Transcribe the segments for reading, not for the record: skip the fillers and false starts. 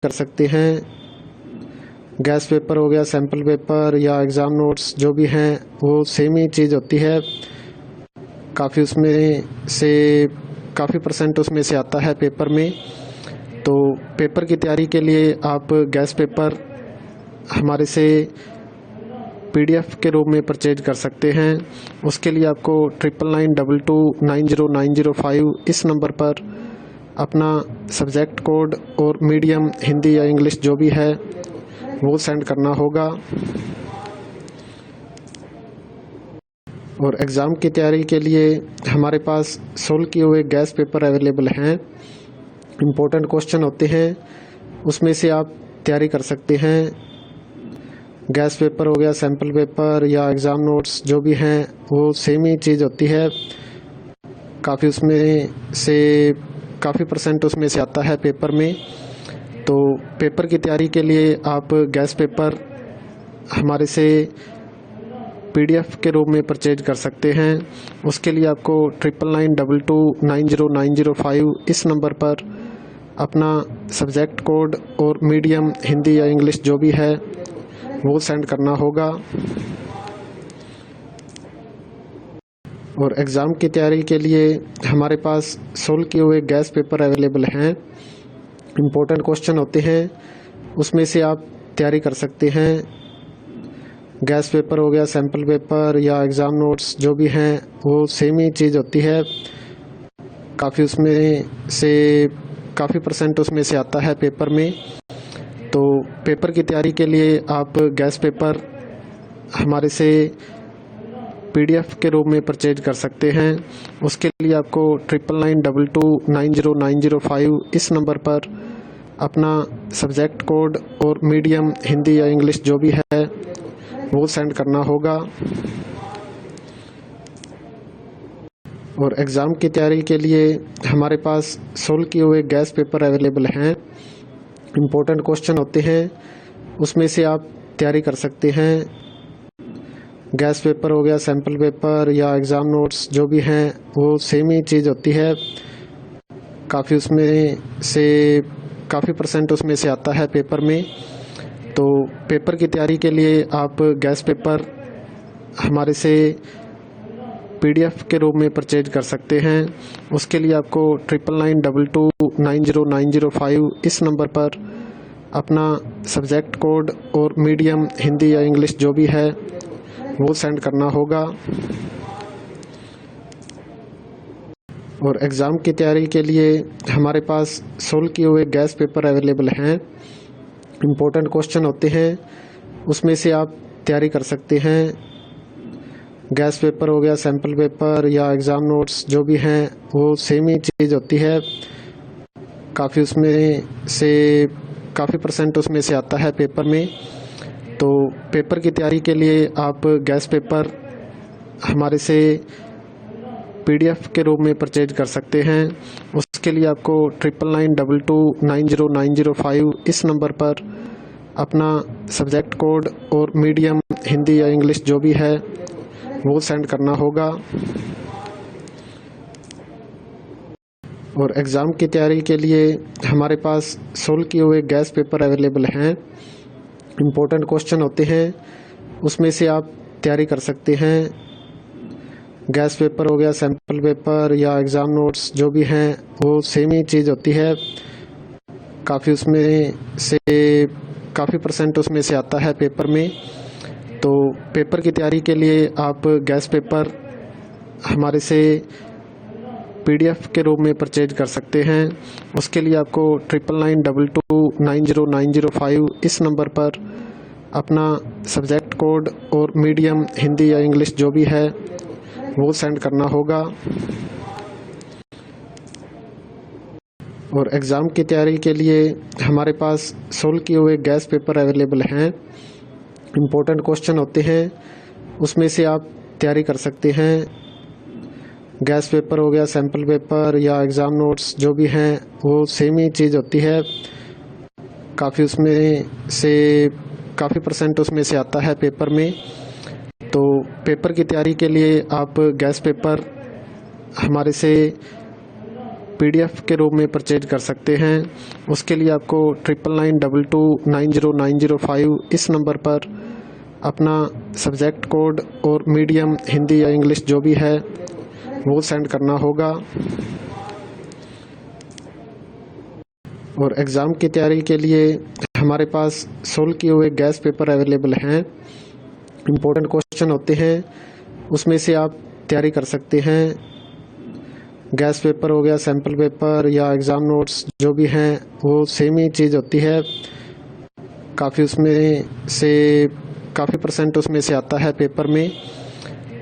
कर सकते हैं। गैस पेपर हो गया, सैम्पल पेपर या एग्ज़ाम नोट्स जो भी हैं वो सेम ही चीज़ होती है। काफ़ी परसेंट उसमें से आता है पेपर में। तो पेपर की तैयारी के लिए आप गैस पेपर हमारे से PDF के रूप में परचेज कर सकते हैं। उसके लिए आपको 9992290905 इस नंबर पर अपना सब्जेक्ट कोड और मीडियम हिंदी या इंग्लिश जो भी है वो सेंड करना होगा। और एग्ज़ाम की तैयारी के लिए हमारे पास सोल्व किए हुए गैस पेपर अवेलेबल हैं। इम्पोर्टेंट क्वेश्चन होते हैं, उसमें से आप तैयारी कर सकते हैं। गैस पेपर हो गया, सैम्पल पेपर या एग्ज़ाम नोट्स जो भी हैं वो सेम ही चीज़ होती है। काफ़ी परसेंट उसमें से आता है पेपर में। तो पेपर की तैयारी के लिए आप गैस पेपर हमारे से PDF के रूप में परचेज कर सकते हैं। उसके लिए आपको 9992290905 इस नंबर पर अपना सब्जेक्ट कोड और मीडियम हिंदी या इंग्लिश जो भी है वो सेंड करना होगा। और एग्ज़ाम की तैयारी के लिए हमारे पास सोल्व किए हुए गैस पेपर अवेलेबल हैं। इम्पोर्टेंट क्वेश्चन होते हैं, उसमें से आप तैयारी कर सकते हैं। गैस पेपर हो गया, सैम्पल पेपर या एग्ज़ाम नोट्स जो भी हैं वो सेम ही चीज़ होती है। काफ़ी परसेंट उसमें से आता है पेपर में। तो पेपर की तैयारी के लिए आप गैस पेपर हमारे से PDF के रूप में परचेज कर सकते हैं। उसके लिए आपको 9992290905 इस नंबर पर अपना सब्जेक्ट कोड और मीडियम हिंदी या इंग्लिश जो भी है वो सेंड करना होगा। और एग्ज़ाम की तैयारी के लिए हमारे पास सोल्व किए हुए गैस पेपर अवेलेबल हैं। इम्पोर्टेंट क्वेश्चन होते हैं, उसमें से आप तैयारी कर सकते हैं। गैस पेपर हो गया, सैम्पल पेपर या एग्ज़ाम नोट्स जो भी हैं वो सेम ही चीज़ होती है। काफ़ी परसेंट उसमें से आता है पेपर में। तो पेपर की तैयारी के लिए आप गैस पेपर हमारे से PDF के रूप में परचेज कर सकते हैं। उसके लिए आपको 9992290905 इस नंबर पर अपना सब्जेक्ट कोड और मीडियम हिंदी या इंग्लिश जो भी है वो सेंड करना होगा। और एग्ज़ाम की तैयारी के लिए हमारे पास सोल्व किए हुए गैस पेपर अवेलेबल हैं। इम्पोर्टेंट क्वेश्चन होते हैं, उसमें से आप तैयारी कर सकते हैं। गैस पेपर हो गया, सैम्पल पेपर या एग्ज़ाम नोट्स जो भी हैं वो सेम ही चीज़ होती है। काफ़ी परसेंट उसमें से आता है पेपर में। तो पेपर की तैयारी के लिए आप गैस पेपर हमारे से PDF के रूप में परचेज कर सकते हैं। उसके लिए आपको 9992290905 इस नंबर पर अपना सब्जेक्ट कोड और मीडियम हिंदी या इंग्लिश जो भी है वो सेंड करना होगा। और एग्ज़ाम की तैयारी के लिए हमारे पास सोल्व किए हुए गैस पेपर अवेलेबल हैं। इम्पोर्टेंट क्वेश्चन होते हैं, उसमें से आप तैयारी कर सकते हैं। गैस पेपर हो गया, सैम्पल पेपर या एग्ज़ाम नोट्स जो भी हैं वो सेम ही चीज़ होती है। काफ़ी परसेंट उसमें से आता है पेपर में। तो पेपर की तैयारी के लिए आप गैस पेपर हमारे से PDF के रूप में परचेज कर सकते हैं। उसके लिए आपको 9992290905 इस नंबर पर अपना सब्जेक्ट कोड और मीडियम हिंदी या इंग्लिश जो भी है वो सेंड करना होगा। और एग्ज़ाम की तैयारी के लिए हमारे पास सोल्व किए हुए गैस पेपर अवेलेबल हैं। इम्पोर्टेंट क्वेश्चन होते हैं, उसमें से आप तैयारी कर सकते हैं। गैस पेपर हो गया, सैम्पल पेपर या एग्ज़ाम नोट्स जो भी हैं वो सेम ही चीज़ होती है। काफ़ी परसेंट उसमें से आता है पेपर में। तो पेपर की तैयारी के लिए आप गैस पेपर हमारे से PDF के रूप में परचेज कर सकते हैं। उसके लिए आपको 9922290905 इस नंबर पर अपना सब्जेक्ट कोड और मीडियम हिंदी या इंग्लिश जो भी है वो सेंड करना होगा। और एग्ज़ाम की तैयारी के लिए हमारे पास सोल्व किए हुए गैस पेपर अवेलेबल हैं। इम्पोर्टेंट क्वेश्चन होते हैं, उसमें से आप तैयारी कर सकते हैं। गैस पेपर हो गया, सैम्पल पेपर या एग्ज़ाम नोट्स जो भी हैं वो सेम ही चीज़ होती है। काफ़ी परसेंट उसमें से आता है पेपर में।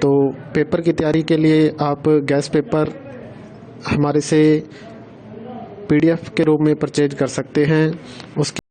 तो पेपर की तैयारी के लिए आप गैस पेपर हमारे से PDF के रूप में परचेज कर सकते हैं। उसके